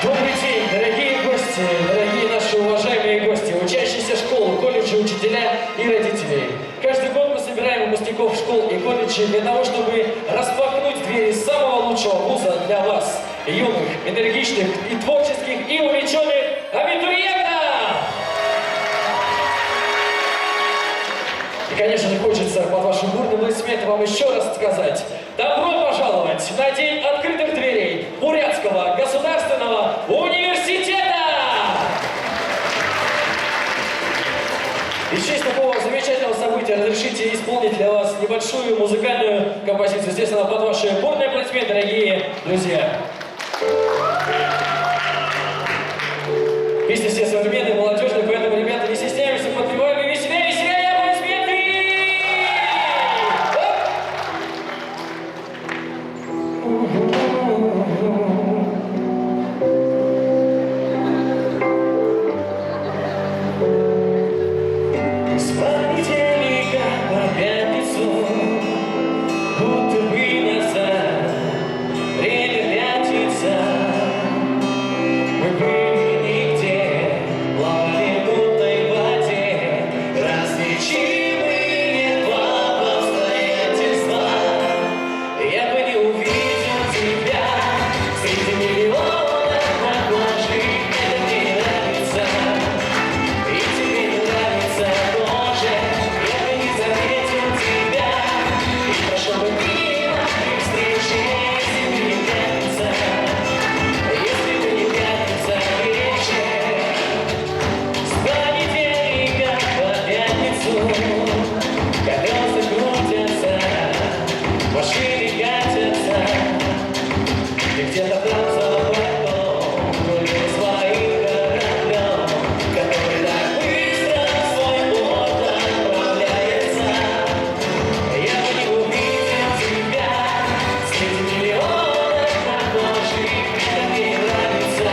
Добрый день, дорогие гости, дорогие наши уважаемые гости, учащиеся школ, колледжи, учителя и родители. Каждый год мы собираем выпускников школ и колледжей для того, чтобы распахнуть двери самого лучшего вуза для вас, юных, энергичных и творческих и увлеченных абитуриентов! И, конечно же, хочется под вашим бурным аплодисментом вам еще раз сказать: добро пожаловать на день открытых дверей Бурятского государственного университета! И в честь такого замечательного события разрешите исполнить для вас небольшую музыкальную композицию. Естественно, под ваши бурные аплодисменты, дорогие друзья. Песни все современные, молодежные, поэтому, ребята, не стесняемся, подпеваем и веселее, веселее, аплодисменты! С понедельника по пятницу, будто бы назад, время пятница. Мы были нигде, плавали в мутной воде, различимые два обстоятельства. Я бы не увидел тебя среди миллионов похожих, это мне нравится, и тебе не нравится тоже. Я бы не заметил тебя и прошел бы мимо при встрече, если бы не пятница, если бы не пятница вечер. С понедельника по пятницу колеса крутятся, машины катятся, и где-то там за бортом только своим кораблем, который так быстро в свой порт отправляется. Я бы не увидел тебя среди миллионов похожих, это мне нравится,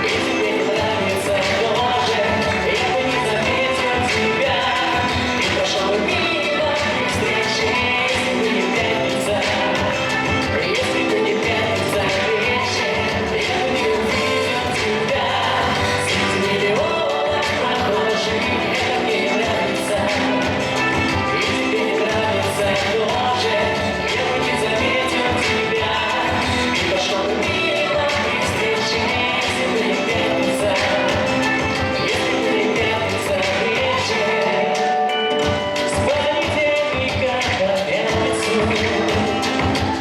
и тебе не нравится тоже. Я бы не заметил тебя и прошел бы мимо при встрече, если бы не пятница, если бы не пятница вечер. Я бы не увидел тебя среди миллионов похожих, это мне нравится, и тебе не нравится тоже. Я бы не заметил тебя и пошел бы мимо при встрече, если бы не пятница, если бы не пятница вечер. С понедельника по пятницу,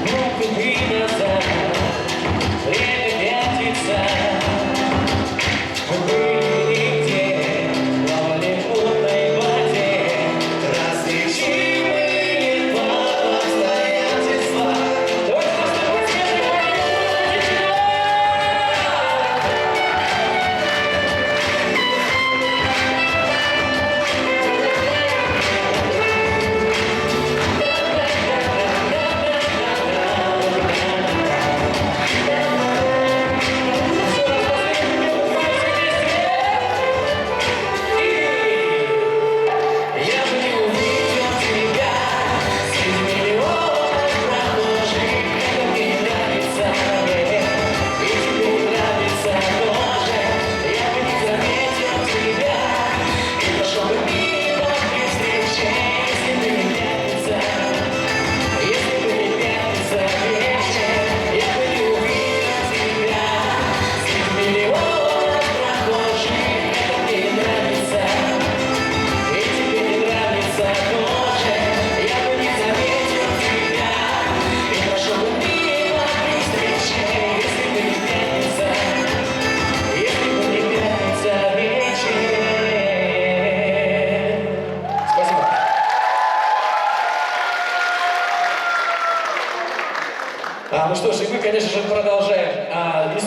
будто бы назад, время пятница. Мы были нигде, плавали в мутной воде, различимые два обстоятельства. Давайте просто я бы не увидел тебя среди миллионов прохожих, это мне не нравится, и тебе не нравится тоже. Я бы не заметил тебя и пошел бы мимо при встрече, если бы не пятница, если бы не пятница вечер. Я бы не увидел тебя среди миллионов прохожих, это мне не нравится, и тебе не нравится тоже. Я бы не заметил тебя и прошел бы мимо при встрече, если бы не пятница, если бы не пятница вечер. Спасибо. Ну что ж, и мы, конечно же, продолжаем.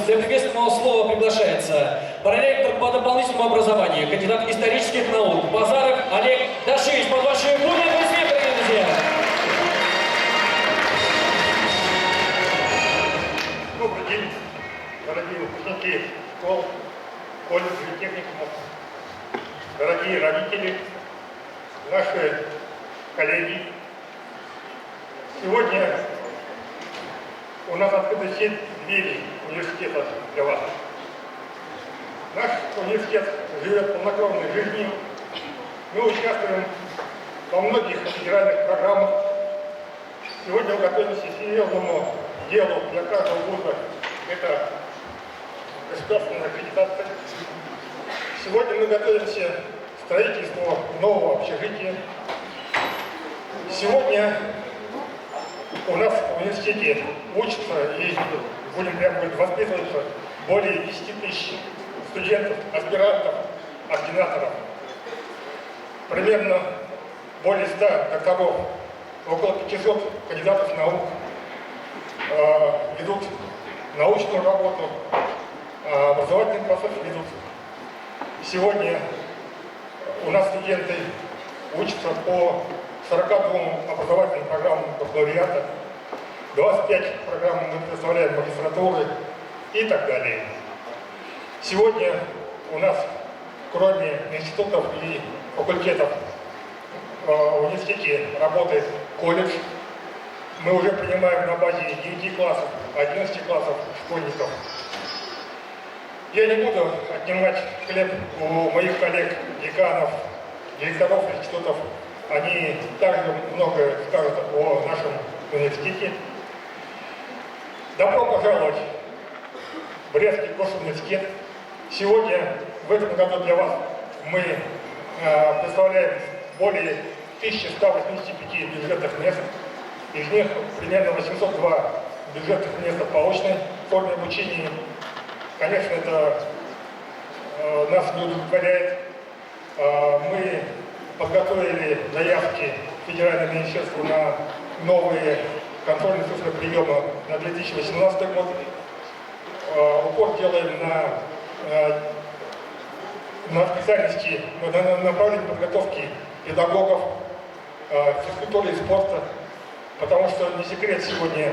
Для приветственного слова приглашается проректор по дополнительному образованию, кандидат исторических наук Базаров Олег Дашевич. Под ваши бурные аплодисменты, дорогие друзья! Добрый день, дорогие выпускники школ, колледжей и техникумов, дорогие родители, наши коллеги. Сегодня у нас открыта сеть дверей университета для вас. Наш университет живет полнокровной жизнью. Мы участвуем во многих федеральных программах. Сегодня мы готовимся к серьезному делу для каждого вуза. Это государственная аккредитация. Сегодня мы готовимся к строительству нового общежития. Сегодня у нас в университете учатся и будем прямо говорить, воспитываться более 10 тысяч студентов, аспирантов, ординаторов. Примерно более 100 докторов, около 500 кандидатов наук ведут научную работу, образовательный процесс ведут. Сегодня у нас студенты учатся по 42 образовательным программам бакалавриата, 25 программ мы представляем магистратуры и так далее. Сегодня у нас, кроме институтов и факультетов, в университете работает колледж. Мы уже принимаем на базе 9 классов, 11 классов школьников. Я не буду отнимать хлеб у моих коллег, деканов, директоров институтов. Они также много скажут о нашем университете. Добро пожаловать в Брестский госуниверситет. Сегодня, в этом году для вас, мы представляем более 1185 бюджетных мест. Из них примерно 802 бюджетных места по очной форме обучения. Конечно, это нас не удовлетворяет. Мы подготовили заявки в Федеральное министерство на новые контрольные цифры приема на 2018 год. Упор делаем на специальности, на направлении подготовки педагогов, физкультуры и спорта, потому что не секрет, сегодня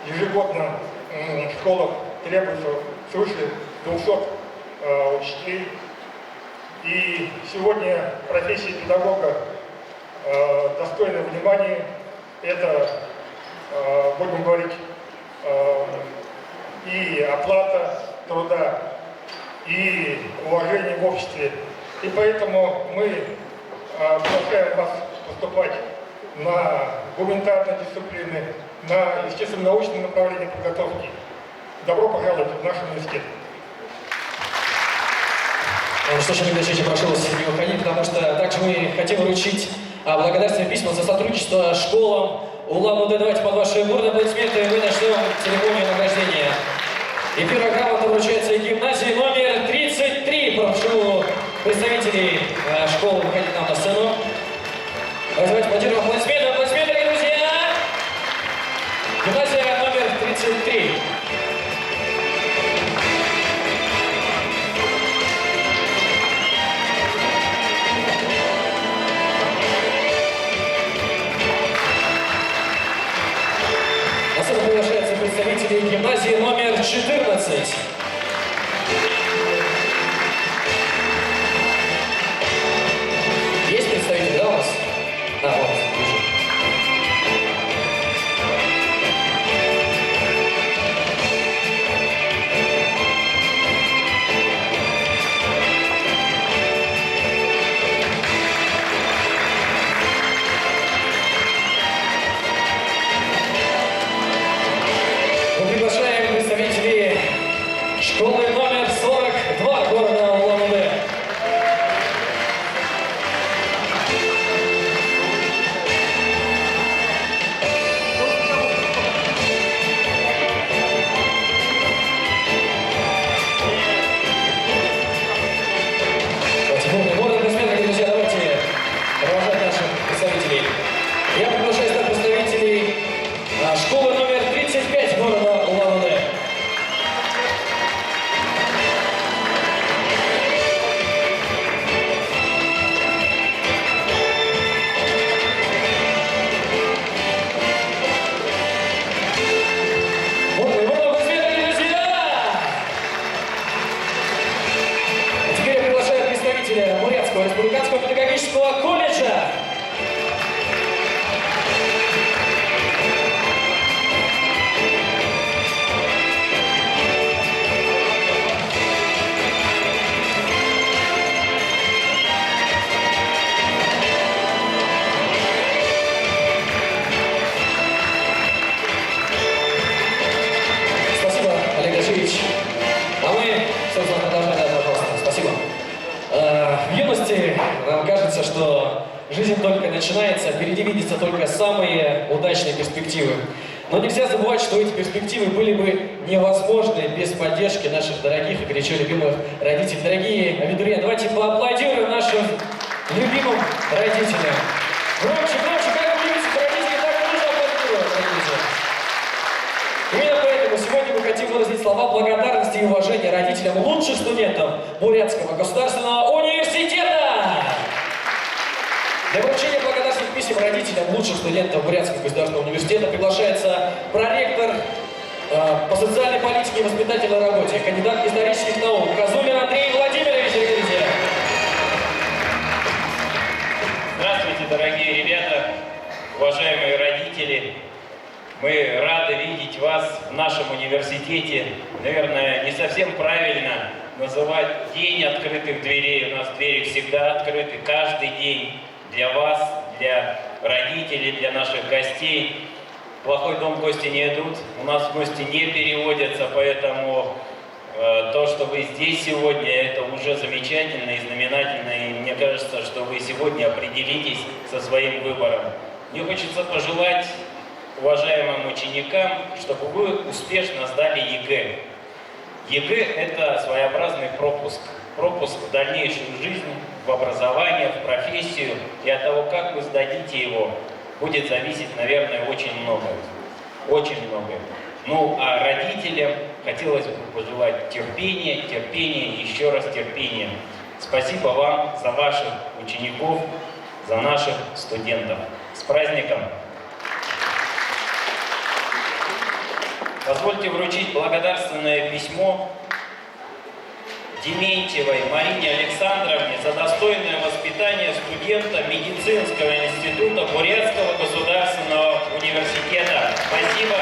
ежегодно в школах требуется свыше 200 учителей. И сегодня профессия педагога достойна внимания. Это, будем говорить, и оплата труда, и уважение в обществе. И поэтому мы приглашаем вас поступать на гуманитарные дисциплины, на естественно-научные направления подготовки. Добро пожаловать в наш университет. Ну что ж, Игорь Ильич, прошу вас не уходить, потому что также мы хотим вручить благодарственные письма за сотрудничество школам Улан-Удэ. Давайте под ваши бурные аплодисменты мы начнем церемонию награждения. И первая грамота вручается гимназии номер 33. Прошу представителей школы выходить нам на сцену. Давайте аплодируем, аплодисменты, аплодисменты, дорогие друзья! Гимназия номер 33. На сцену приглашаются представители гимназии номер 14. Есть представители, да, у нас? А, вот, вижу. Мы приглашаем представителей школы номер 42 города Улан-Удэ. Город аплодисменты, друзья, давайте провожать наших представителей. Я приглашаю стать представителей школы номер 35 города Улан-Удэ. нам кажется, что жизнь только начинается, впереди видятся только самые удачные перспективы. Но нельзя забывать, что эти перспективы были бы невозможны без поддержки наших дорогих и горячо любимых родителей. Дорогие абитуриенты, давайте поаплодируем нашим любимым родителям. Громче, громче, как вы любите родителей, так и нужно аплодировать, родители. Именно поэтому сегодня мы хотим выразить слова благодарности и уважения родителям лучших студентов Бурятского государственного университета. Для вручения благодарственных писем родителям лучших студентов Бурятского государственного университета приглашается проректор по социальной политике и воспитательной работе, кандидат исторических наук Казулин Андрей Владимирович. Здравствуйте, дорогие ребята, уважаемые родители. Мы рады видеть вас в нашем университете. Наверное, не совсем правильно называть день открытых дверей. У нас двери всегда открыты, каждый день. Для вас, для родителей, для наших гостей. В плохой дом гости не идут, у нас гости не переводятся, поэтому то, что вы здесь сегодня, это уже замечательно и знаменательно, и мне кажется, что вы сегодня определитесь со своим выбором. Мне хочется пожелать уважаемым ученикам, чтобы вы успешно сдали ЕГЭ. ЕГЭ – это своеобразный пропуск в дальнейшую жизнь, в образование, в профессию, и от того, как вы сдадите его, будет зависеть, наверное, очень многое. Очень многое. Ну, а родителям хотелось бы пожелать терпения, терпения, еще раз терпения. Спасибо вам за ваших учеников, за наших студентов. С праздником! Позвольте вручить благодарственное письмо Дементьевой Марине Александровне за достойное воспитание студента медицинского института Бурятского государственного университета. Спасибо.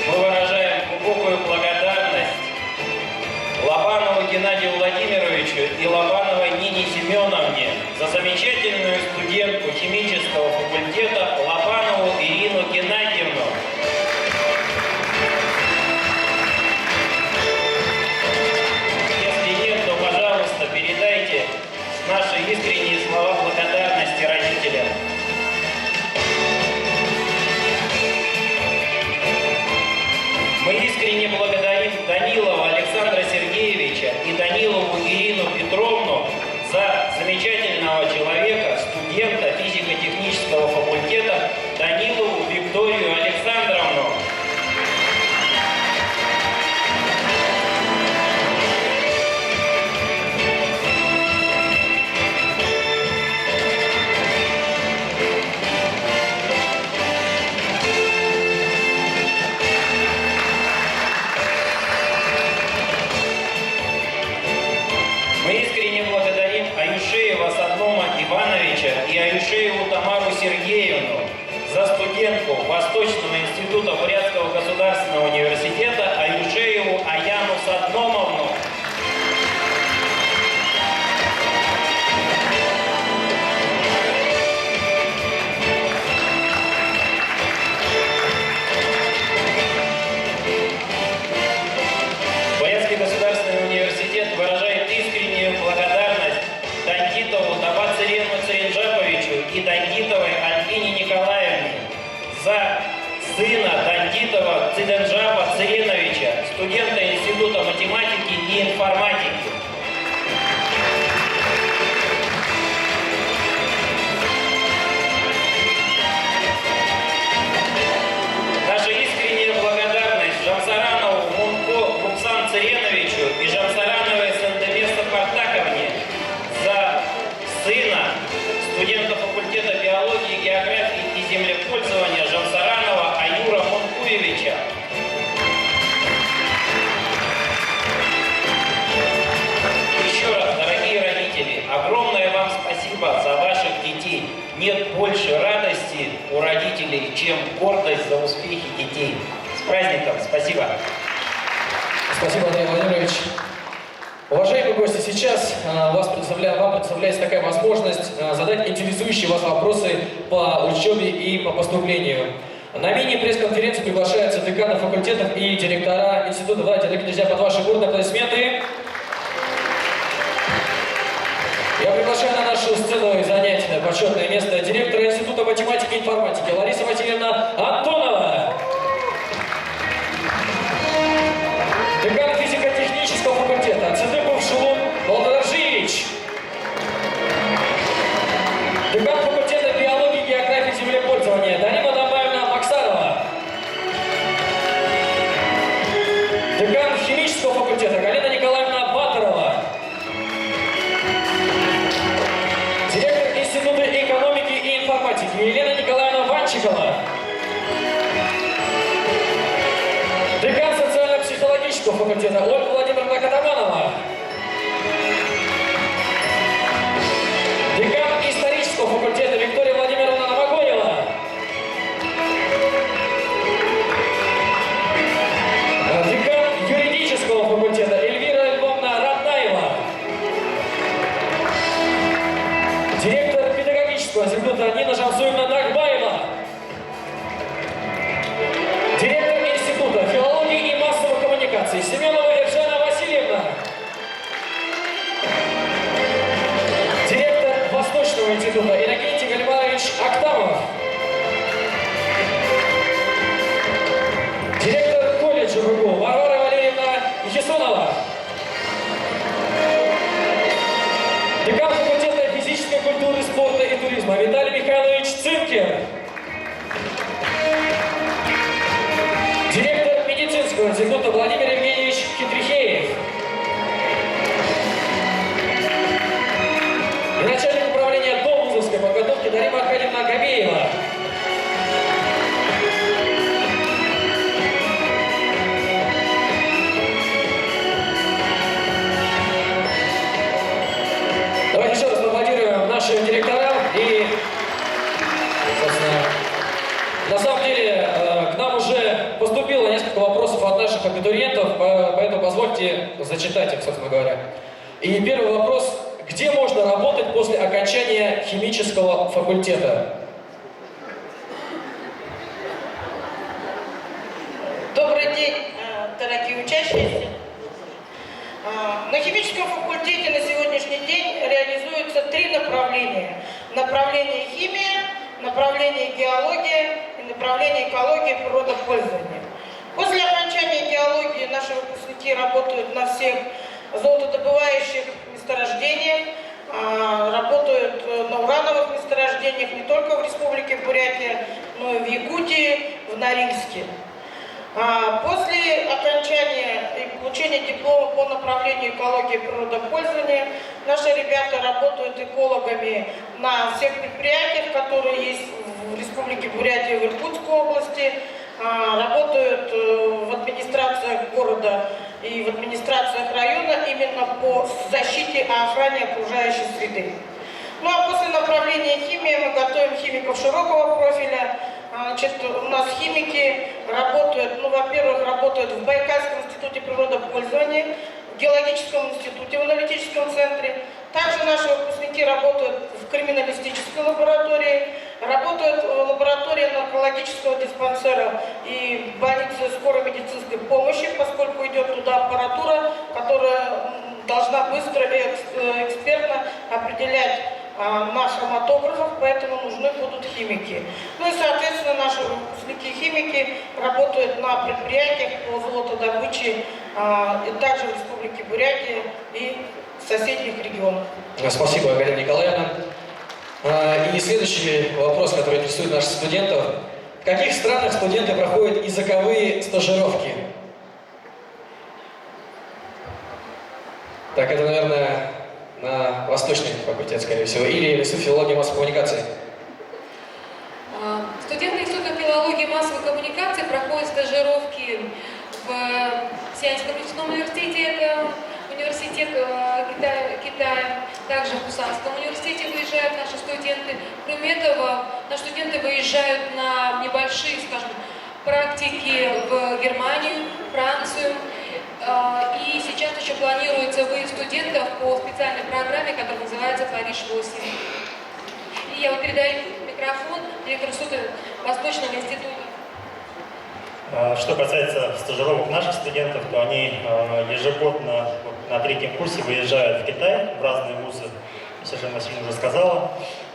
Мы выражаем глубокую благодарность Лобанову Геннадию Владимировичу и Лобановой Нине Семеновне за замечательную студентку химического факультета Лобанову Ирину Геннадьевну. Если нет, то, пожалуйста, передайте наши искренние слова благодарности родителям. Мы искренне благодарим Данилова Александра Сергеевича и Данилову Ирину Петровну за замечательного человека, студента физико-технического факультета Данилову Викторию Александровну. Мы искренне благодарим Аюшеева Саднома Ивановича и Аюшееву Тамару Сергеевну за студентку Восточного института Бурятского государственного университета Аюшееву Аяну Садномовну. Бурятский государственный университет выражает искреннюю благодарность Дандитову Табацарену Царинджаповичу и Дандитовой Альбине Николаевне за сына Дандитова Циденджапа Цареновича, студента Института математики и информатики. Наша искренняя благодарность Жансаранову Мунко Руксан Цареновичу и Жансарановой Сандеместа Партаковне за сына студента факультета биологии, географии и землепользования Жансаранова Аюра Мункуевича. Еще раз, дорогие родители, огромное вам спасибо за ваших детей. Нет больше радости у родителей, чем гордость за успехи детей. С праздником! Спасибо! Спасибо, Андрей Владимирович. Уважаемые гости, сейчас вам предоставляется такая возможность задать интересующие вас вопросы по учебе и по поступлению. На мини-пресс-конференцию приглашаются деканы факультетов и директора института. Давайте, дорогие друзья, под ваши бурные аплодисменты. Я приглашаю на нашу сцену занять почетное место директора Института математики и информатики Лариса Васильевна Антонова. Декан физико-технического факультета Цыдыков Шулун Володаржиевич. Декан факультета биологии, географии, землепользования Дарина Дамбаевна Максарова. Декан химического факультета Галина Николаевна Батарова. Директор Института экономики и информатики Елена Николаевна Ванчикова. Декан социально-психологического факультета Ольга Владимировна Катаманова. Декан исторического факультета Виктория Владимировна Новогоева. Декан юридического факультета Эльвира Львовна Ратнаева. Директор педагогического института Нина Жансуевна Нагбаева. Директор Института филологии и массовых коммуникаций Семенова Ержана Васильевна. Директор Восточного института Иннокентий Галимарович Актамов. Директор колледжа ВГУ Варвара Валерьевна Хисонова. Декан факультета физической культуры, спорта и туризма Виталий Михайлович Цинкер. Директор медицинского института Владимир Евгеньевич Хитрихеев. И начальник управления довузовской подготовки Дарима Аркадьевна Габеева. Давайте еще раз поаплодируем нашим директорам. И, собственно, на самом деле, к нам уже поступило несколько вопросов от наших абитуриентов, поэтому позвольте зачитать их, собственно говоря. И первый вопрос. Где можно работать после окончания химического факультета? Добрый день, дорогие учащиеся. На химическом факультете на сегодняшний день реализуются 3 направления. Направление химия, направление геология и направление экология и природопользования. После окончания геологии наши выпускники работают на всех золотодобывающих месторождениях, работают на урановых месторождениях не только в Республике Бурятия, но и в Якутии, в Норильске. После окончания и получения диплома по направлению экологии и природопользования наши ребята работают экологами на всех предприятиях, которые есть в Республике Бурятия и в Иркутской области, работают в администрациях города и в администрациях района именно по защите и охране окружающей среды. Ну а после направления химии мы готовим химиков широкого профиля. Значит, у нас химики работают, во-первых, работают в Байкальском институте природопользования, в геологическом институте, в аналитическом центре. Также наши выпускники работают в криминалистической лаборатории, работают в лаборатории наркологического диспансера и больнице скорой медицинской помощи, поскольку идет туда аппаратура, которая должна быстро и экспертно определять на хроматографах, поэтому нужны будут химики. Ну и, соответственно, наши выпускники-химики работают на предприятиях по золотодобыче и также в Республике Бурятия и соседних регионах. Спасибо, Галина Николаевна. И следующий вопрос, который интересует наших студентов. В каких странах студенты проходят языковые стажировки? Так, это, наверное, на Восточный факультет, скорее всего, или Институт филологии и массовой коммуникации. Студенты Института филологии и массовой коммуникации проходят стажировки в Сианском нефтяном университете, это университет Китая, также в Пусанском университете выезжают наши студенты. Кроме этого, наши студенты выезжают на небольшие, скажем, практики в Германию, Францию. И сейчас еще еще планируется выезд студентов по специальной программе, которая называется «Париж-8». И я вот передаю микрофон директору Восточного института. Что касается стажировок наших студентов, то они ежегодно на 3-м курсе выезжают в Китай, в разные вузы, Сержан Васильевна уже сказала,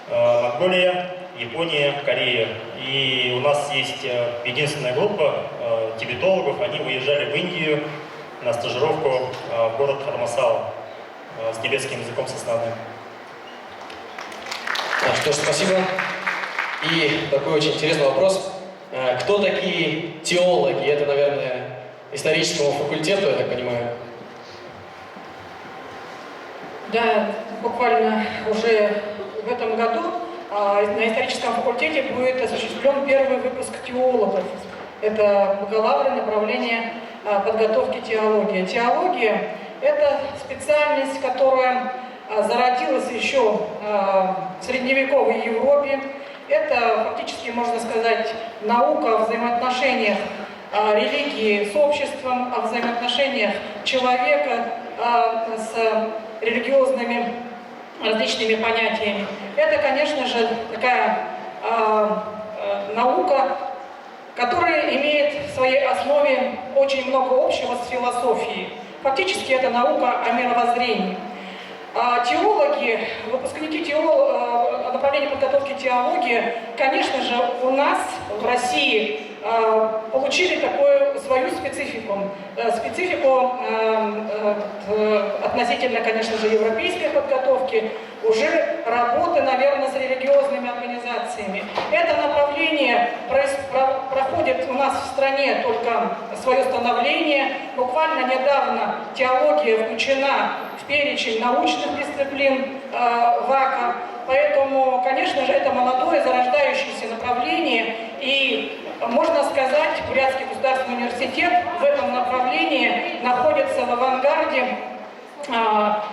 Монголия, Япония, Корея. И у нас есть единственная группа тибетологов, они выезжали в Индию на стажировку в город Хармасала с тибетским языком с основным. Что ж, спасибо. И такой очень интересный вопрос. Кто такие теологи? Это, наверное, историческому факультету, я так понимаю. Да, буквально уже в этом году на историческом факультете будет осуществлен первый выпуск теологов. Это бакалавры направления подготовки теологии. Теология – это специальность, которая зародилась еще в средневековой Европе. Это фактически, можно сказать, наука о взаимоотношениях религии с обществом, о взаимоотношениях человека с религиозными различными понятиями. Это, конечно же, такая наука, которая имеет в своей основе очень много общего с философией. Фактически это наука о мировоззрении. Теологи, выпускники направления подготовки теологии, конечно же, у нас в России получили такую свою специфику относительно, конечно же, европейской подготовки, уже работы, наверное, с религиозными организациями. Это направление проходит у нас в стране только свое становление. Буквально недавно теология включена в перечень научных дисциплин ВАКа. Поэтому, конечно же, это молодое зарождающееся направление. И можно сказать, Бурятский государственный университет в этом направлении находится в авангарде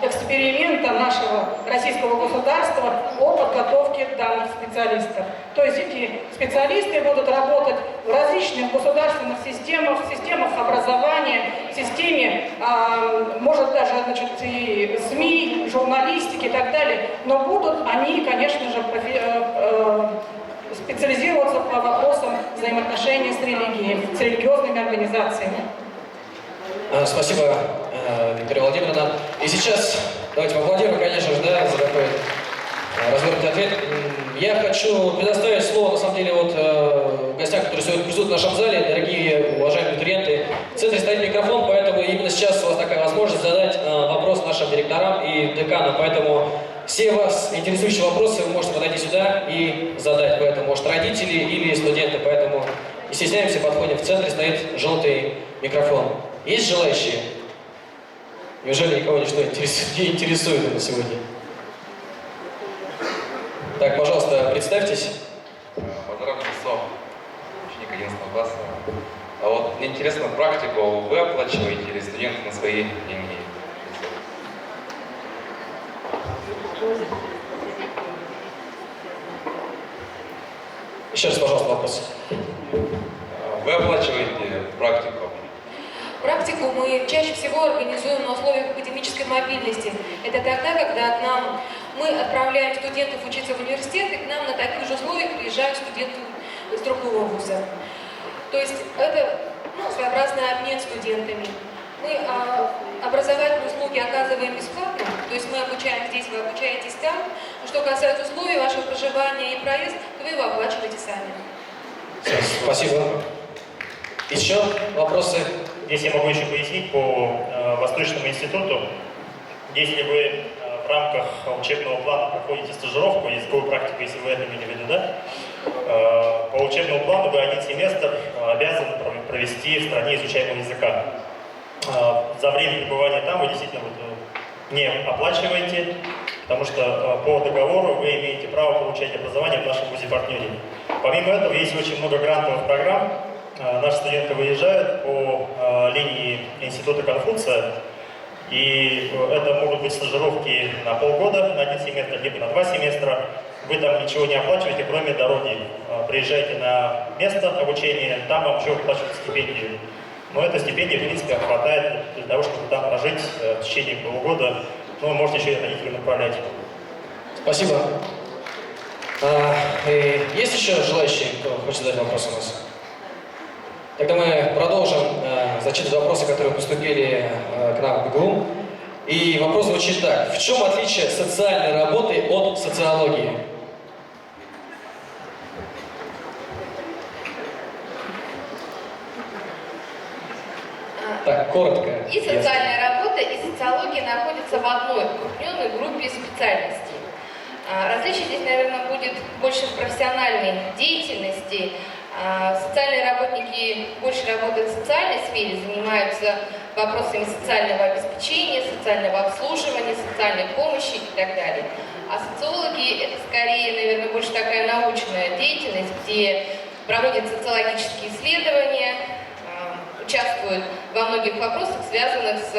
эксперимента нашего российского государства по подготовке данных специалистов. То есть эти специалисты будут работать в различных государственных системах, системах образования, системе, может даже, значит, и СМИ, журналистики и так далее. Но будут они, конечно же, специализироваться по вопросам взаимоотношений с религией, с религиозными организациями. Спасибо, Виктория Владимировна. И сейчас давайте поаплодируем, конечно же, да, за такой развернутый ответ. Я хочу предоставить слово, на самом деле, вот гостям, которые сегодня присутствуют в нашем зале, дорогие уважаемые абитуриенты. В центре стоит микрофон, поэтому именно сейчас у вас такая возможность задать вопрос нашим директорам и деканам. Поэтому все вас интересующие вопросы вы можете подойти сюда и задать. Поэтому, может, родители или студенты. Поэтому не стесняемся, подходим. В центре стоит желтый микрофон. Есть желающие? Неужели никого ничто не интересует на сегодня? Так, пожалуйста, представьтесь. Базаров Христов, ученик 11 класса. А вот мне интересно, практику вы оплачиваете или студенты на свои деньги? Еще раз, пожалуйста, вопрос. Вы оплачиваете практику? Практику мы чаще всего организуем на условиях академической мобильности. Это тогда, когда мы отправляем студентов учиться в университет, и к нам на таких же условиях приезжают студенты из другого вуза. То есть это своеобразный обмен студентами. Мы образовательные услуги оказываем бесплатно, то есть мы обучаем здесь, вы обучаетесь там. Что касается условий вашего проживания и проезд, то вы его оплачиваете сами. Спасибо. Еще вопросы? Здесь я могу еще пояснить по Восточному институту. Если вы в рамках учебного плана проходите стажировку, языковую практику, если вы это имели в виду, да, по учебному плану вы один семестр обязаны провести в стране изучаемого языка. За время пребывания там вы действительно не оплачиваете, потому что по договору вы имеете право получать образование в нашем вузе-партнере. Помимо этого, есть очень много грантовых программ. Наши студенты выезжают по линии Института Конфуция, и это могут быть стажировки на полгода, на один семестр, либо на 2 семестра. Вы там ничего не оплачиваете, кроме дороги. Приезжаете на место обучения, там вам еще выплачивают стипендию. Но эта стипендия, в принципе, хватает для того, чтобы там прожить в течение полугода. Ну, можете еще и родителей направлять. Спасибо. Есть еще желающие, кто хочет задать вопрос у нас? Тогда мы продолжим зачитывать вопросы, которые поступили к нам в ГГУ. И вопрос звучит так. В чем отличие социальной работы от социологии? Так, коротко. И социальная работа, и социология находятся в одной укрупненной группе специальностей. Различие здесь, наверное, будет больше в профессиональной деятельности. Социальные работники больше работают в социальной сфере, занимаются вопросами социального обеспечения, социального обслуживания, социальной помощи и так далее. А социологи — это скорее, наверное, больше такая научная деятельность, где проводят социологические исследования, участвуют во многих вопросах, связанных с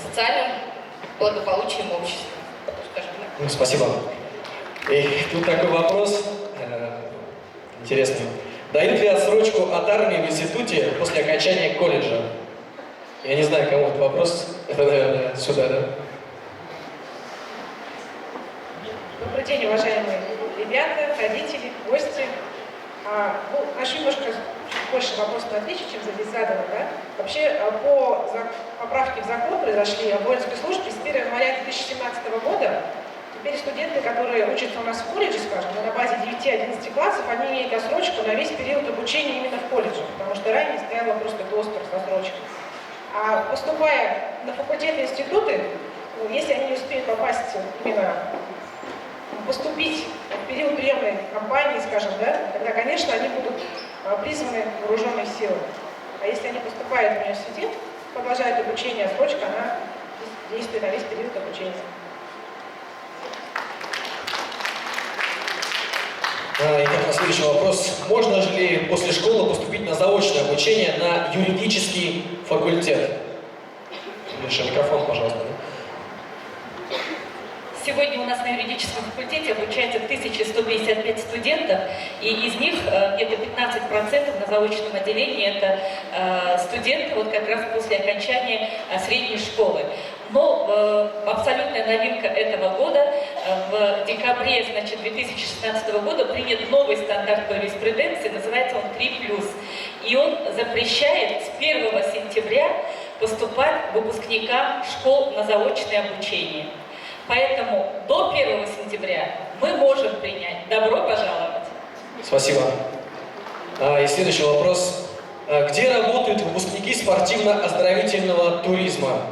социальным благополучием общества. Скажем так. Спасибо. И тут такой вопрос интересный. Дают ли отсрочку от армии в институте после окончания колледжа? Я не знаю, кому этот вопрос. Это, наверное, сюда, да? Добрый день, уважаемые ребята, родители, гости. Начну немножко больше вопросов отличий, чем здесь задано. Да? Вообще, по поправке в закон произошли о воинской службе с 1 января 2017 года. Теперь студенты, которые учатся у нас в колледже, скажем, на базе 9-11 классов, они имеют отсрочку на весь период обучения именно в колледже, потому что ранее стоял вопрос как остро с отсрочкой. А поступая на факультеты и институты, если они не успеют попасть именно поступить в период приемной кампании, скажем, да, тогда, конечно, они будут призваны вооруженной силой. А если они поступают в университет, продолжают обучение, отсрочка, она действует на весь период обучения. Итак, следующий вопрос. Можно ли после школы поступить на заочное обучение на юридический факультет? Миша, микрофон, пожалуйста. Сегодня у нас на юридическом факультете обучается 1155 студентов, и из них где-то 15% на заочном отделении это студенты вот как раз после окончания средней школы. Но абсолютная новинка этого года, в декабре 2016 года принят новый стандарт по юриспруденции, называется он 3+. И он запрещает с 1 сентября поступать выпускникам школ на заочное обучение. Поэтому до 1 сентября мы можем принять. Добро пожаловать. Спасибо. И следующий вопрос. Где работают выпускники спортивно-оздоровительного туризма?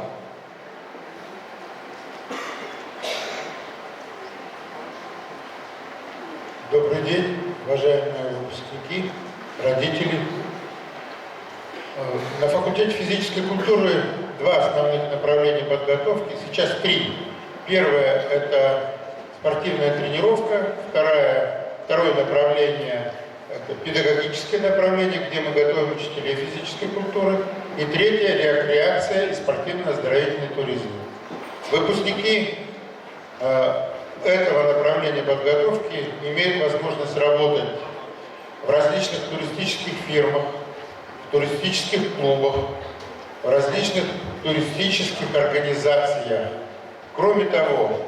Добрый день, уважаемые выпускники, родители. На факультете физической культуры два основных направления подготовки, сейчас три. Первое – это спортивная тренировка, второе направление – это педагогическое направление, где мы готовим учителей физической культуры, и третье – рекреация и спортивно-оздоровительный туризм. Выпускники этого направления подготовки имеют возможность работать в различных туристических фирмах, в туристических клубах, в различных туристических организациях. Кроме того,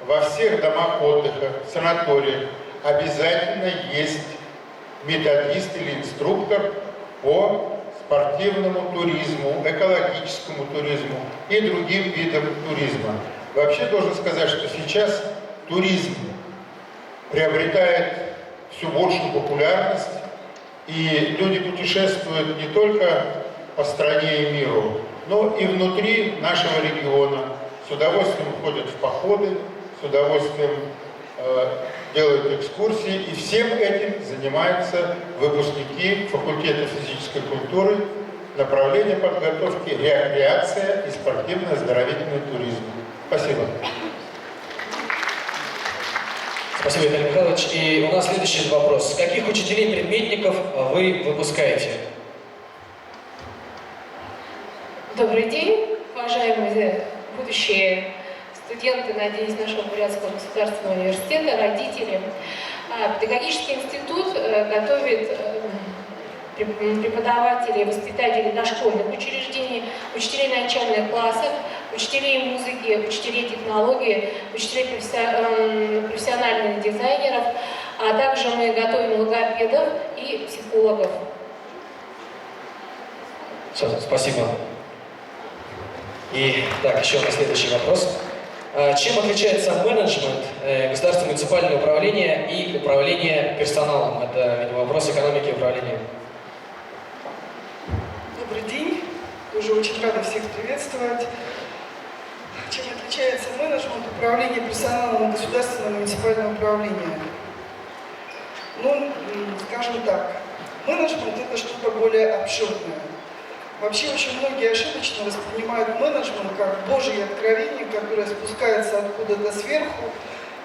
во всех домах отдыха, санаториях обязательно есть методист или инструктор по спортивному туризму, экологическому туризму и другим видам туризма. Вообще должен сказать, что сейчас туризм приобретает все большую популярность, и люди путешествуют не только по стране и миру, но и внутри нашего региона. С удовольствием ходят в походы, с удовольствием делают экскурсии, и всем этим занимаются выпускники факультета физической культуры, направление подготовки рекреация и спортивно-оздоровительный туризм. Спасибо. Спасибо, Виталий Михайлович. И у нас следующий вопрос. Каких учителей-предметников вы выпускаете? Добрый день, уважаемые будущие студенты, надеюсь, нашего Бурятского государственного университета, родители. Педагогический институт готовит преподавателей, воспитателей дошкольных учреждений, учителей начальных классов, учителей музыки, учителей технологии, учителей профессиональных дизайнеров, а также мы готовим логопедов и психологов. Все, спасибо. И так, еще на следующий вопрос. Чем отличается менеджмент, государственное муниципальное управление и управление персоналом? Это, видимо, вопрос экономики и управления. Добрый день. Тоже очень рада всех приветствовать. Чем отличается менеджмент, управление персоналом и государственное муниципальное управление? Ну, скажем так, менеджмент – это что-то более обширное. Вообще очень многие ошибочно воспринимают менеджмент как Божье откровение, которое спускается откуда-то сверху,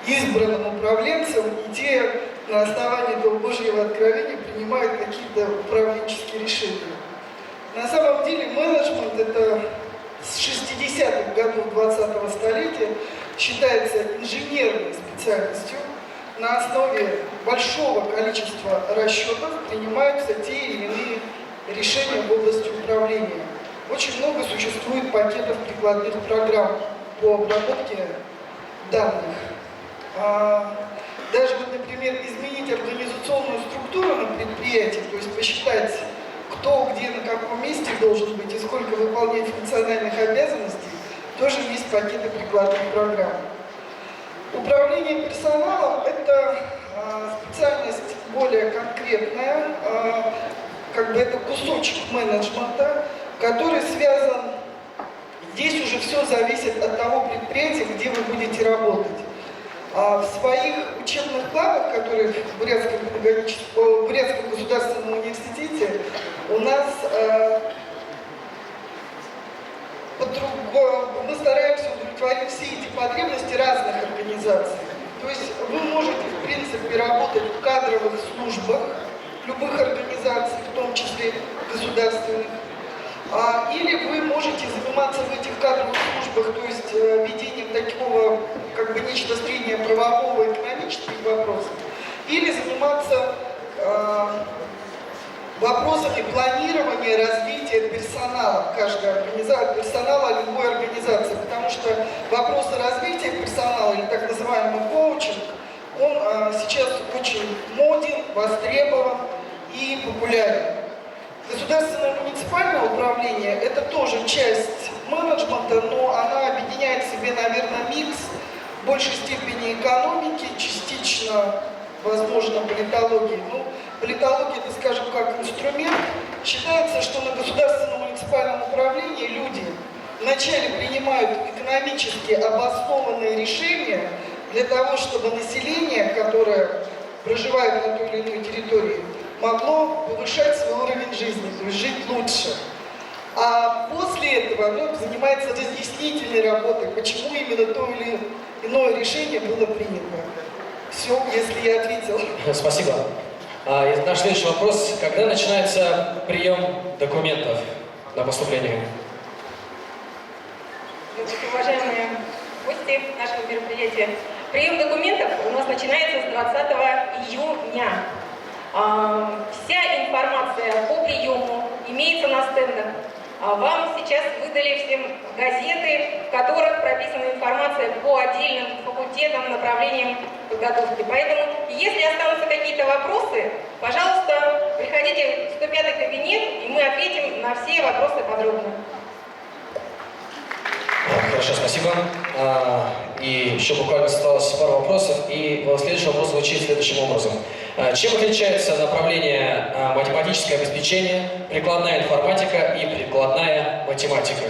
избранным управленцем, и те на основании этого Божьего откровения принимают какие-то управленческие решения. На самом деле менеджмент – это с 60-х годов 20-го столетия считается инженерной специальностью. На основе большого количества расчетов принимаются те или иные решения в области управления. Очень много существует пакетов прикладных программ по обработке данных. Даже, вот, например, изменить организационную структуру на предприятии, то есть посчитать, кто где на каком месте должен быть и сколько выполнять функциональных обязанностей, тоже есть пакеты прикладных программ. Управление персоналом – это специальность более конкретная, как бы это кусочек менеджмента, который связан, здесь уже все зависит от того предприятия, где вы будете работать. В своих учебных планах, которые в Бурятском государственном университете, у нас мы стараемся удовлетворить все эти потребности разных организаций. То есть вы можете, в принципе, работать в кадровых службах любых организаций, в том числе государственных, или вы можете заниматься в этих кадровых службах, то есть ведением такого, как бы, нечто среднее правового, экономических вопросов, или заниматься вопросами планирования развития персонала каждой организации, персонала любой организации, потому что вопросы развития персонала, или так называемый коучинг, он сейчас очень моден, востребован и популярен. Государственное муниципальное управление – это тоже часть менеджмента, но она объединяет в себе, наверное, микс в большей степени экономики, частично, возможно, политологии. Ну, политология – это, скажем, как инструмент. Считается, что на государственном муниципальном управлении люди вначале принимают экономически обоснованные решения для того, чтобы население, которое проживает на той или иной территории, могло повышать свой уровень жизни, то есть жить лучше. А после этого занимается разъяснительной работой, почему именно то или иное решение было принято. Все, если я ответила. Спасибо. Наш следующий вопрос. Когда начинается прием документов на поступление? Уважаемые гости нашего мероприятия, прием документов у нас начинается с 20 июня. Вся информация по приему имеется на стендах. Вам сейчас выдали всем газеты, в которых прописана информация по отдельным факультетам, направлениям подготовки. Поэтому, если останутся какие-то вопросы, пожалуйста, приходите в 105-й кабинет, и мы ответим на все вопросы подробно. Хорошо, спасибо. И еще буквально осталось пару вопросов. И следующий вопрос звучит следующим образом. Чем отличается направление математическое обеспечение, прикладная информатика и прикладная математика?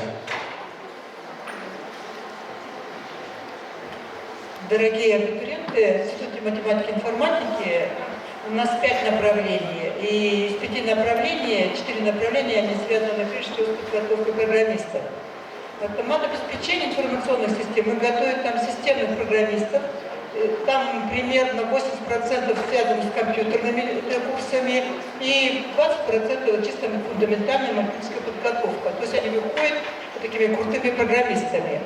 Дорогие абитуриенты, в Институте математики и информатики у нас 5 направлений. И из 5 направлений, 4 направления, они связаны прежде всего с подготовкой программистов. Команда обеспечения информационных систем, мы готовим там системных программистов. Там примерно 80% связано с компьютерными курсами и 20% чисто фундаментальная математическая подготовка. То есть они выходят такими крутыми программистами.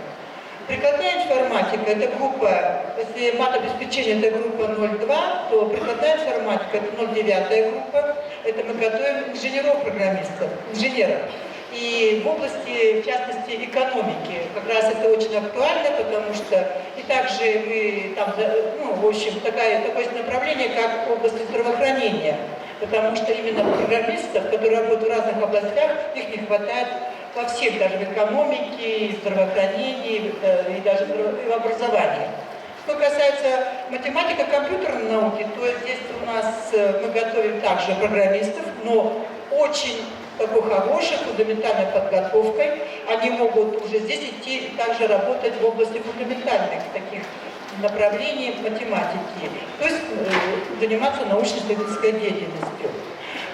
Прикладная информатика – это группа, если матобеспечение – это группа 0,2, то прикладная информатика – это 0,9 группа. Это мы готовим инженеров-программистов, инженеров. И в области, в частности, экономики. Как раз это очень актуально, потому что и также мы там, ну, в общем, такое направление, как область здравоохранения. Потому что именно программистов, которые работают в разных областях, их не хватает во всех, даже в экономике, и в здравоохранении, и даже в образовании. Что касается математики, компьютерной науки, то здесь у нас мы готовим также программистов, но очень такой хорошей фундаментальной подготовкой. Они могут уже здесь идти также работать в области фундаментальных таких направлений математики, то есть заниматься научно-исследовательской деятельностью.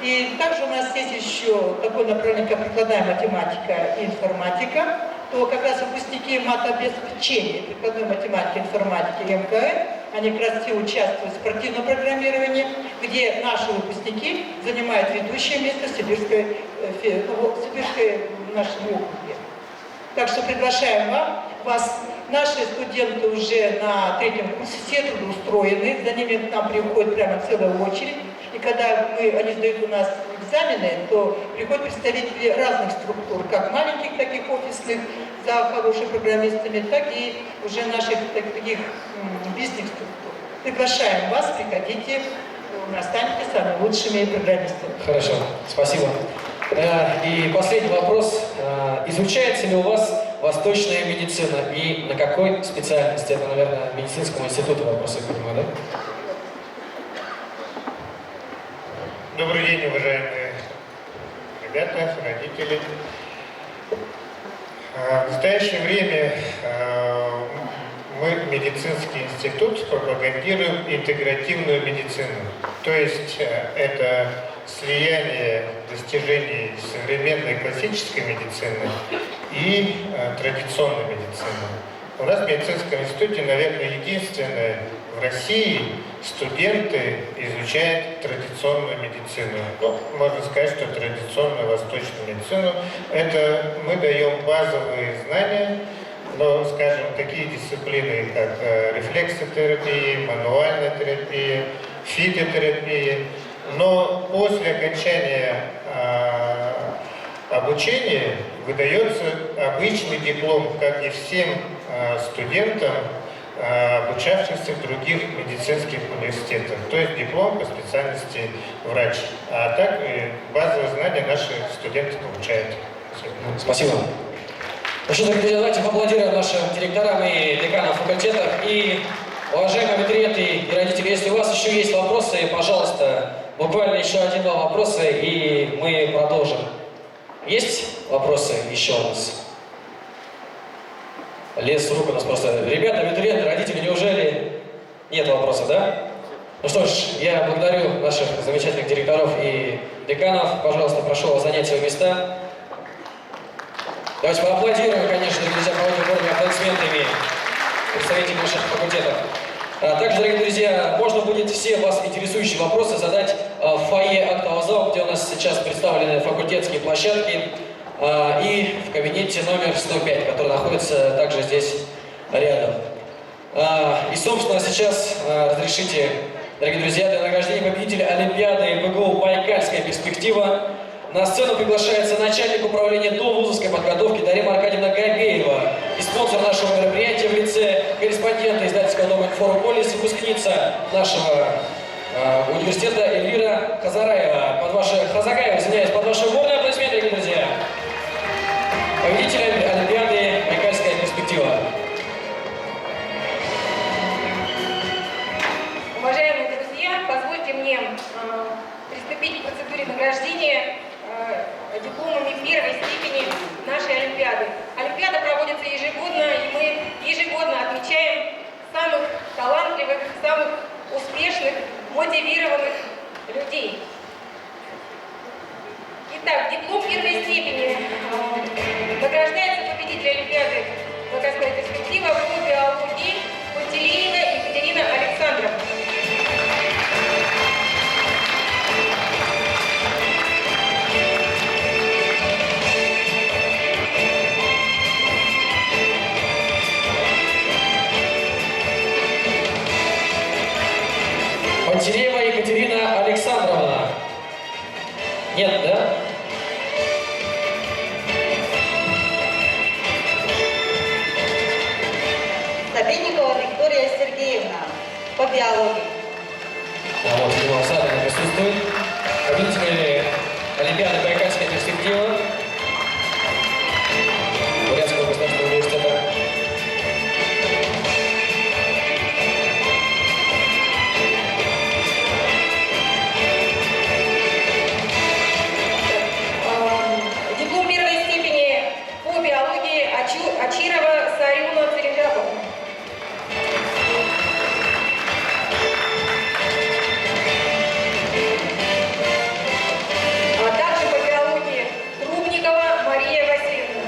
И также у нас есть еще такое направление, как прикладная математика и информатика, то как раз выпускники матобеспечения, прикладной математики, информатики и МКН, они как раз все участвуют в спортивном программировании, где наши выпускники занимают ведущее место в Сибирской нашем округе. Так что приглашаем вас. Наши студенты уже на 3-м курсе, все трудоустроены, за ними к нам приходит прямо целая очередь. И когда они сдают у нас экзамены, то приходят представители разных структур, как маленьких таких офисных, за хорошими программистами, так и уже наших таких бизнес-структур. Приглашаем вас, приходите, станете самыми лучшими программистами. Хорошо, спасибо. И последний вопрос. Изучается ли у вас восточная медицина и на какой специальности? Это, наверное, медицинскому институту вопрос, я понимаю, да? Добрый день, уважаемые ребята, родители. В настоящее время мы, медицинский институт, пропагандируем интегративную медицину. То есть это слияние достижений современной классической медицины и традиционной медицины. У нас в медицинском институте, наверное, единственное в России студенты изучают традиционную медицину. Ну, можно сказать, что традиционную восточную медицину. Это мы даем базовые знания, но, скажем, такие дисциплины, как рефлексотерапия, мануальная терапия, физиотерапия. Но после окончания обучения выдается обычный диплом, как и всем студентам, обучавшихся в других медицинских университетах, то есть диплом по специальности врач. А так базовые знания наши студенты получают. Спасибо. Ну что, дорогие, давайте поаплодируем нашим директорам и деканам факультетов. И, уважаемые абитуриенты и родители, если у вас еще есть вопросы, пожалуйста, буквально еще 1-2 вопроса, и мы продолжим. Есть вопросы еще у нас? Лес рук у нас просто. Ребята, абитуриенты, родители, неужели нет вопросов, да? Ну что ж, я благодарю наших замечательных директоров и деканов. Пожалуйста, прошу вас занять свои места. Давайте поаплодируем, конечно, друзья, проводим бурными аплодисментами представителей наших факультетов. Также, дорогие друзья, можно будет все вас интересующие вопросы задать в фойе актового зала, где у нас сейчас представлены факультетские площадки, и в кабинете номер 105, который находится также здесь рядом. И, собственно, сейчас разрешите, дорогие друзья, для награждения победителя Олимпиады БГУ «Байкальская перспектива» на сцену приглашается начальник управления довузовской подготовки Дарима Аркадьевна Габеева и спонсор нашего мероприятия в лице корреспондента издательского дома «Информполис», выпускница нашего университета Эльвира Хазараева. Под ваши бурные аплодисменты, дорогие друзья. Победитель Олимпиады «Байкальская перспектива». Уважаемые друзья, позвольте мне приступить к процедуре награждения дипломами первой степени нашей Олимпиады. Олимпиада проводится ежегодно, и мы ежегодно отмечаем самых талантливых, самых успешных, мотивированных людей. Итак, диплом первой степени награждается победитель Олимпиады «Байкальская перспектива» по биологии Пантелеева Екатерина Александровна. Пантелеева Екатерина Александровна. Нет, да? Сабинникова Виктория Сергеевна по биологии. А вот Людмила Александровна присутствует. Победители Олимпиады «Байкальская перспектива» Бурятского государственного университета. Диплом первой степени по биологии Ачирова Сарюна Цережапова. А также по биологии Трубникова Мария Васильевна.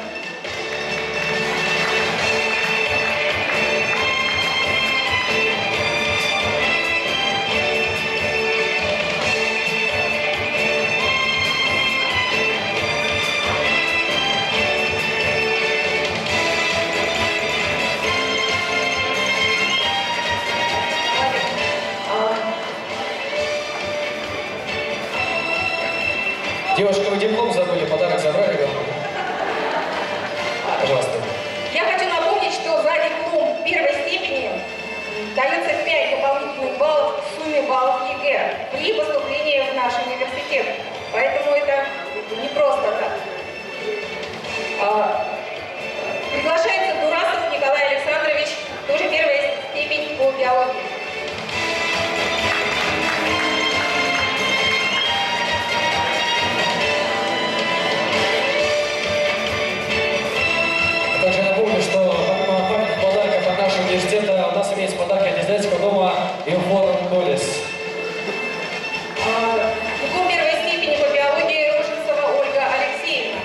Девушка, вы диплом забыли, подарок забрали, главное? Пожалуйста. Я хочу напомнить, что за диплом первой степени дается 5 дополнительных баллов в сумме баллов ЕГЭ при поступлении в наш университет. Поэтому это не просто так. Приглашается Дурасов Николай Александрович, тоже первая степень по биологии. Также напомню, что помимо памятных подарков от нашего университета у нас имеется подарки от издательского дома Inform Колледж. Диплом первой степени по биологии Роженцева Ольга Алексеевна.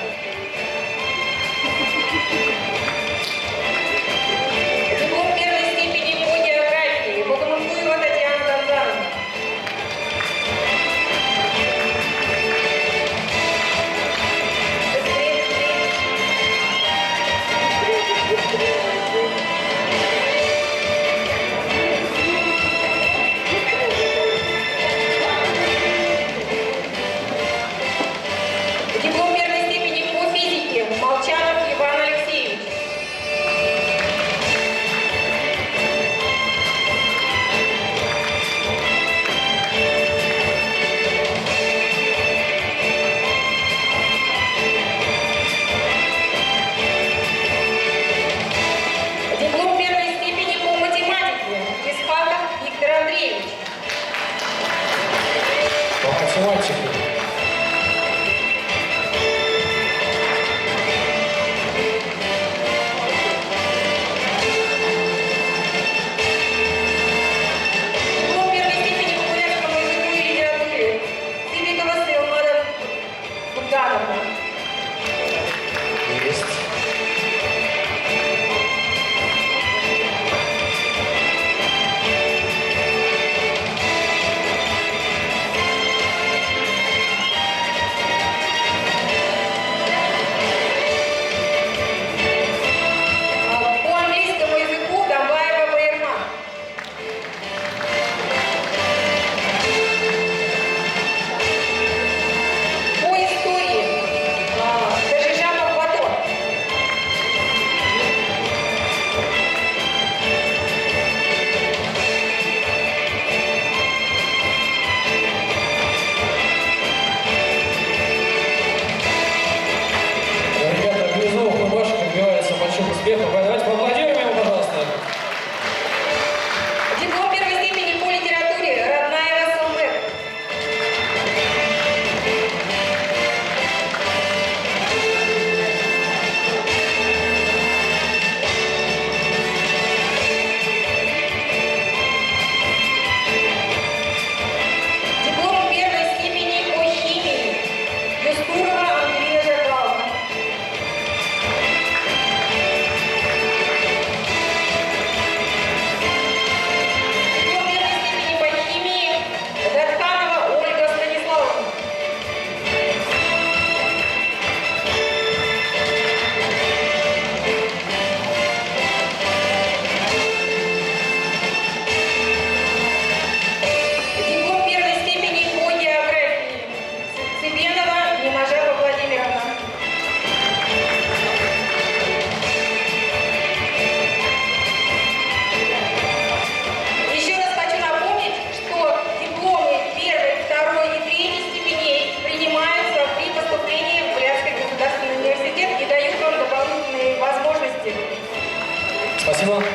Спасибо.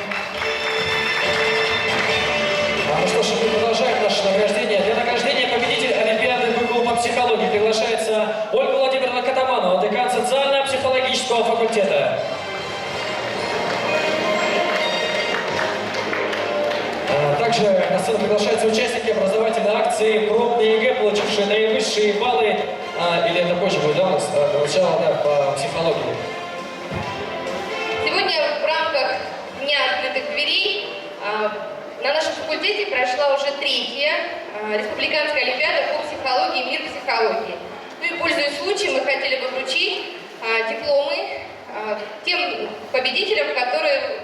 Ну что ж, мы продолжаем наше награждение. Для награждения победителя Олимпиады БГУ по психологии приглашается Ольга Владимировна Катаманова, декан социально-психологического факультета. Также на сцену приглашаются участники образовательной акции «Пробные ЕГЭ», получившие наивысшие баллы, или это позже будет, да, у нас сначала, да, по психологии. Сегодня в рамках Дня открытых дверей на нашем факультете прошла уже третья республиканская олимпиада по психологии «Мир психологии». Ну и, пользуясь случаем, мы хотели бы вручить дипломы тем победителям, которые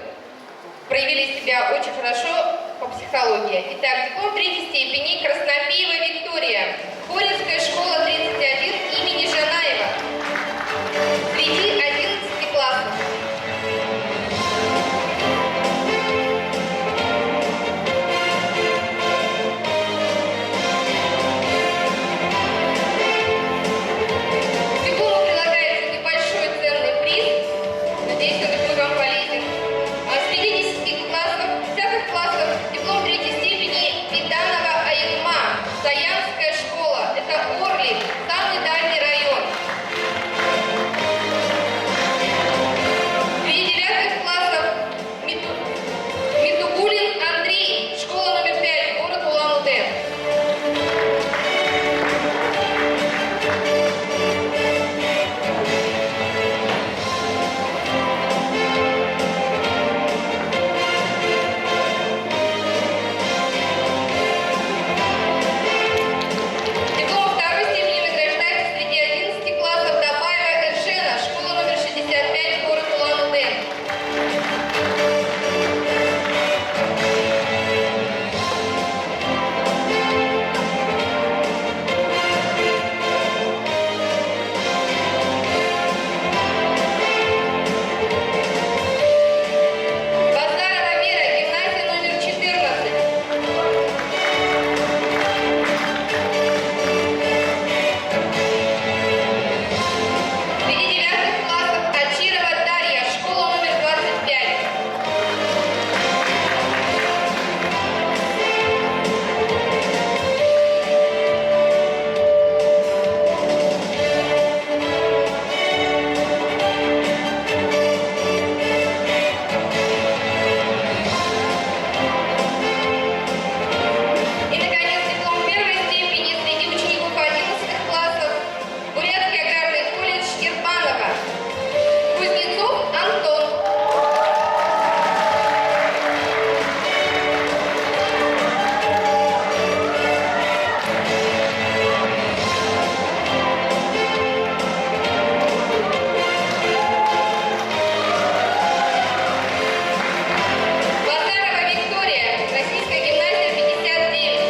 проявили себя очень хорошо по психологии. Итак, диплом третьей степени Краснопиева Виктория, Хоринская школа 31 имени Жанаева, среди 11 классов. К диплому прилагается небольшой ценный приз. Надеюсь, он будет вам полезен. Среди 10 классов диплом третьей степени Виданова Аюма, Саянская школа. Это Орлик, самый дальний район. Среди 9 классов Митугулин Андрей, школа номер 5, город Улан-Удэ. Диплом второй степени награждается среди 11 классов Dabаева Эршена, школа номер 65, город Улан-Удэ. Базарова Вера, гимназия номер 14. Среди 9 классов Ачирова Дарья, школа номер 25. И, наконец, диплом первой степени среди учеников 11 классов Бурятский аграрный колледж Кирпанова. Кузнецов Антон. Базарова Виктория, Российская гимназия 59.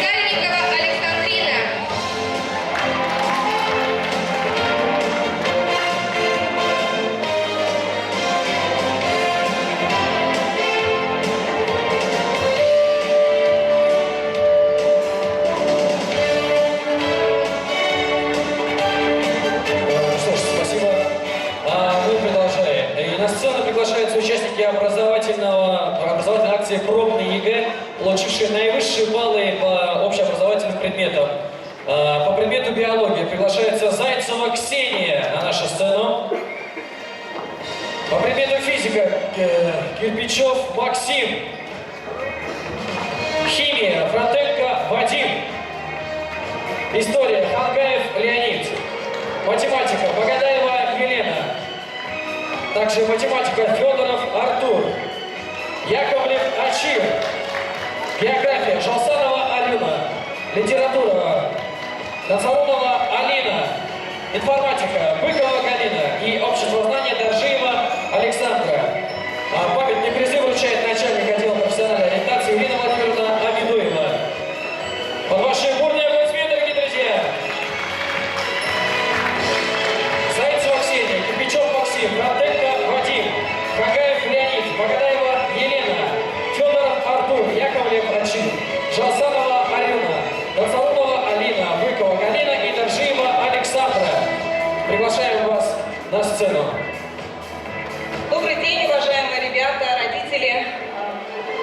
Кальникова Александрина. Что ж, спасибо. Мы продолжаем. И на сцену приглашаются участники образовательной акции «Пробные ЕГЭ», получившие наивысшие баллы по общеобразовательным предметам. По предмету биологии приглашается Зайцева Ксения на нашу сцену. По предмету физика Кирпичев Максим. Химия Франтенко Вадим. История Хангаев Леонид. Математика Богадаева Елена. Также математика Федоров Артур. Яковлев Ачир. География Жалсанова Алена. Литература Нацарунова Алина. Информатика Быкова Галина. И общество знания Доржиева Александра. Памятный призыв вручает начальник отдела профессиональной ориентации Ирина Владимировна Амидуева. Под ваши бурные аплодисменты, дорогие друзья! Зайцева Ксения, Кирпичев Максим, Франтенко Вадим, Хагаев Леонид, Богадаева Елена, Федоров Артур, Яковлев Ачир, Жалсанова Алена, Нацарунова Алина, Быкова Галина и Доржиева Александра. приглашаем вас на сцену. Добрый день, уважаемые ребята, родители.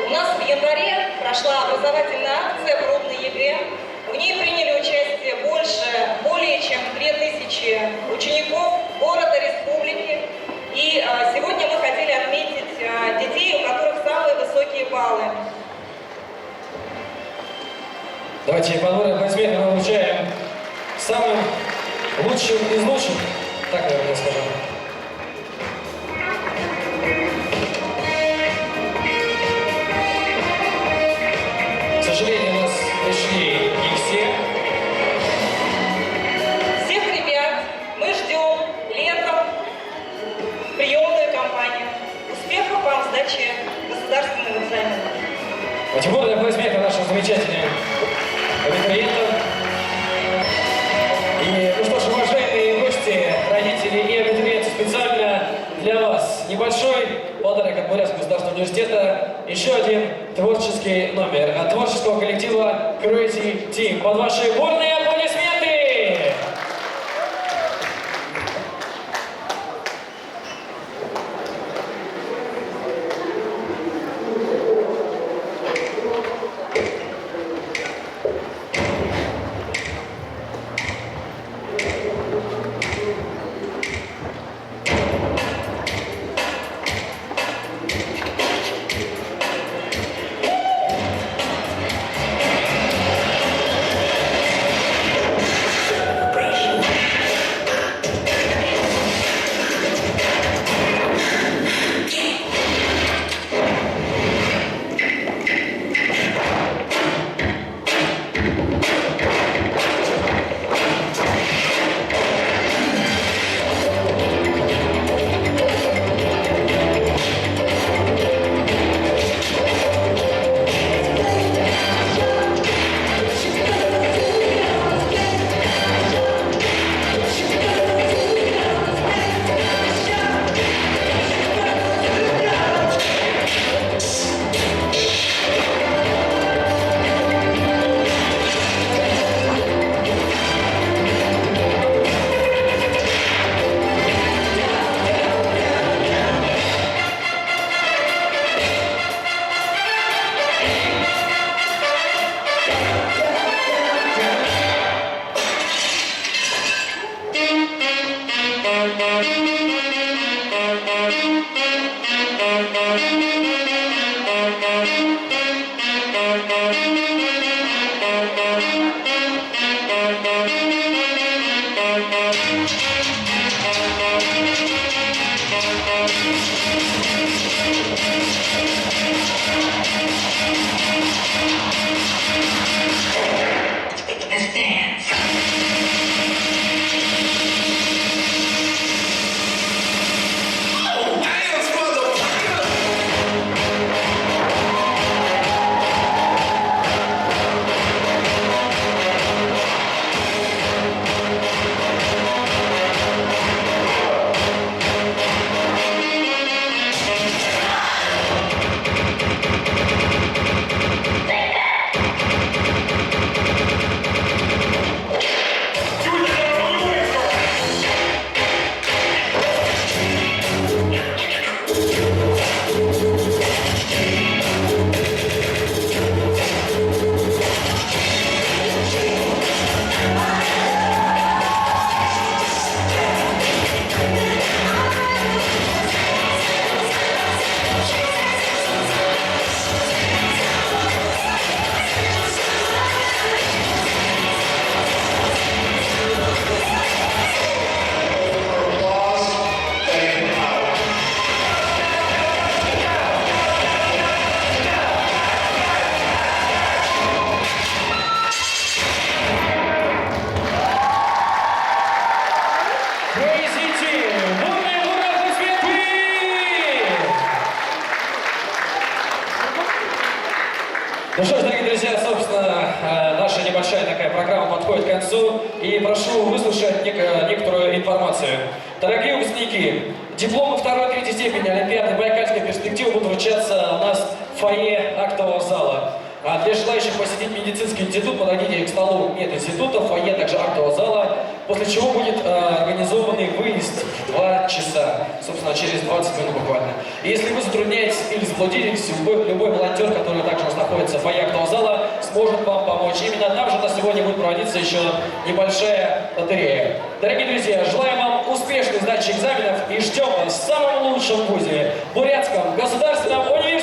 У нас в январе прошла образовательная акция «Пробный ЕГЭ». В ней приняли участие более чем 2000 учеников города, республики. И сегодня мы хотели отметить детей, у которых самые высокие баллы. Давайте аплодисменты мы вручаем самым лучшим из лучших. Так, наверное, я скажу. К сожалению, у нас пришли не все. Всех ребят мы ждем летом в приемную кампанию. Успехов вам в сдаче государственных экзаменов. А тем более аплодисменты нашим замечательным абитуриентам. И, ну что ж, уважаемые гости, родители и абитуриенты, специально для вас небольшой подарок от Бурятского государственного университета. Еще один творческий номер от творческого коллектива Crazy Team. Под ваши бурные аплодисменты! Ну что ж, дорогие друзья, собственно, наша небольшая такая программа подходит к концу. И прошу выслушать некоторую информацию. Дорогие выпускники, дипломы 2-й и 3-й степени Олимпиады Байкальской перспективы будут вручаться у нас в фойе актового зала. Для желающих посетить медицинский институт подойдите к столу мединститута, фойе, также актового зала, после чего будет организованный выезд в 2 часа, собственно, через 20 минут буквально. И если вы затрудняетесь или заблудились, любой волонтер, который также у нас находится в фойе актового зала, сможет вам помочь. Именно там же у нас сегодня будет проводиться еще небольшая лотерея. Дорогие друзья, желаем вам успешной сдачи экзаменов и ждем вас в самом лучшем вузе, Бурятском государственном университете.